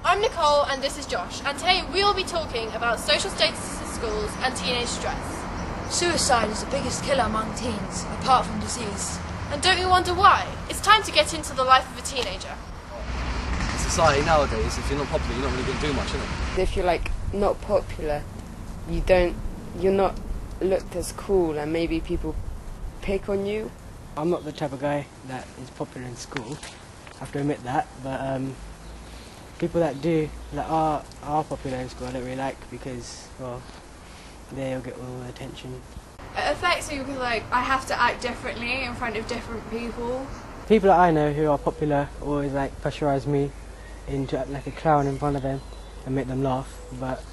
I'm Nicole and this is Josh, and today we will be talking about social status in schools and teenage stress. Suicide is the biggest killer among teens, apart from disease. And don't you wonder why? It's time to get into the life of a teenager. In society nowadays, if you're not popular, you're not really going to do much, innit? If you're not popular, you're not looked as cool, and maybe people pick on you. I'm not the type of guy that is popular in school, I have to admit that, but people that are popular in school I don't really like because, well, they'll get all the attention. It affects me because I have to act differently in front of different people. People that I know who are popular always pressurise me into acting like a clown in front of them and make them laugh, but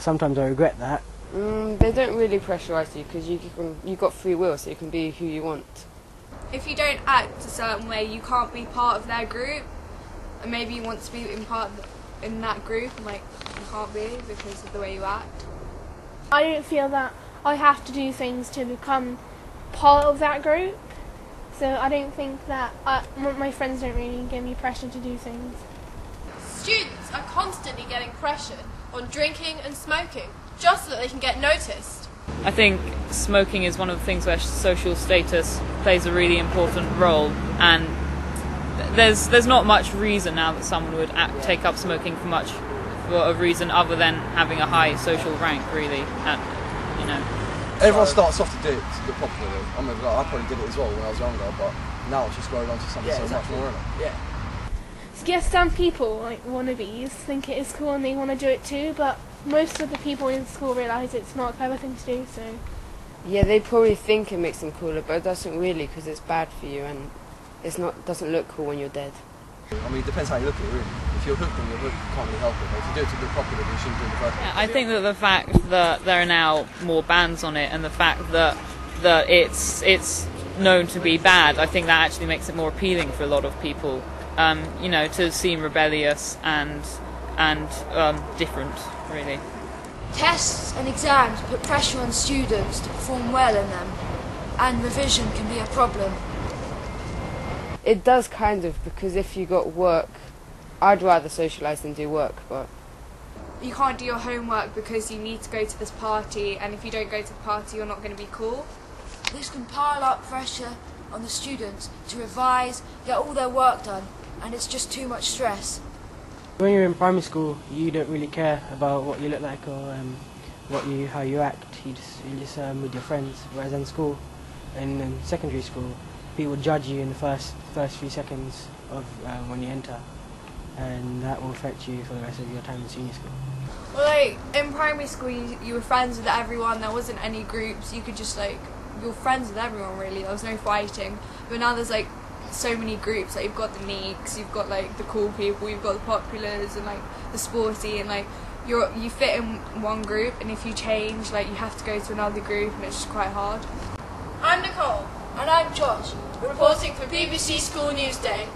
sometimes I regret that. They don't really pressurise you because you've got free will, so you can be who you want. If you don't act a certain way, you can't be part of their group, and maybe you want to be in that group, and you can't be because of the way you act. I don't feel that I have to do things to become part of that group, so I don't think that my friends don't really give me pressure to do things. Students are constantly getting pressured on drinking and smoking, just so that they can get noticed. I think smoking is one of the things where social status plays a really important role, and there's not much reason now that someone would take up smoking for a reason other than having a high social rank, really. Everyone starts off to do it to get popular. I mean, I probably did it as well when I was younger, but now it's just grown on to something much more, isn't it? Yeah. So yes, some people, like wannabes, think it is cool and they want to do it too, but most of the people in school realise it's not a clever thing to do, so... Yeah, they probably think it makes them cooler, but it doesn't really because it's bad for you and doesn't look cool when you're dead. I mean, it depends how you look at it, really. If you're hooked, then you're hooked, you can't really help it. But if you do it to look popular, then you shouldn't do it in the first place. I think that the fact that there are now more bans on it and the fact that it's known to be bad, I think that actually makes it more appealing for a lot of people, to seem rebellious and different, really. Tests and exams put pressure on students to perform well in them, and revision can be a problem. It does kind of, because if you got work, I'd rather socialise than do work, but... You can't do your homework because you need to go to this party, and if you don't go to the party you're not going to be cool. This can pile up pressure on the students to revise, get all their work done, and it's just too much stress. When you're in primary school, you don't really care about what you look like or how you act. You just with your friends. Whereas in school, in secondary school, people judge you in the first few seconds of when you enter, and that will affect you for the rest of your time in senior school. Well, in primary school you were friends with everyone. There wasn't any groups. You could just you're friends with everyone, really. There was no fighting. But now there's so many groups. You've got the neeks, you've got the cool people, you've got the populars and the sporty, and you fit in one group, and if you change you have to go to another group, and it's just quite hard. I'm Nicole. And I'm Josh, reporting for BBC School Newsday.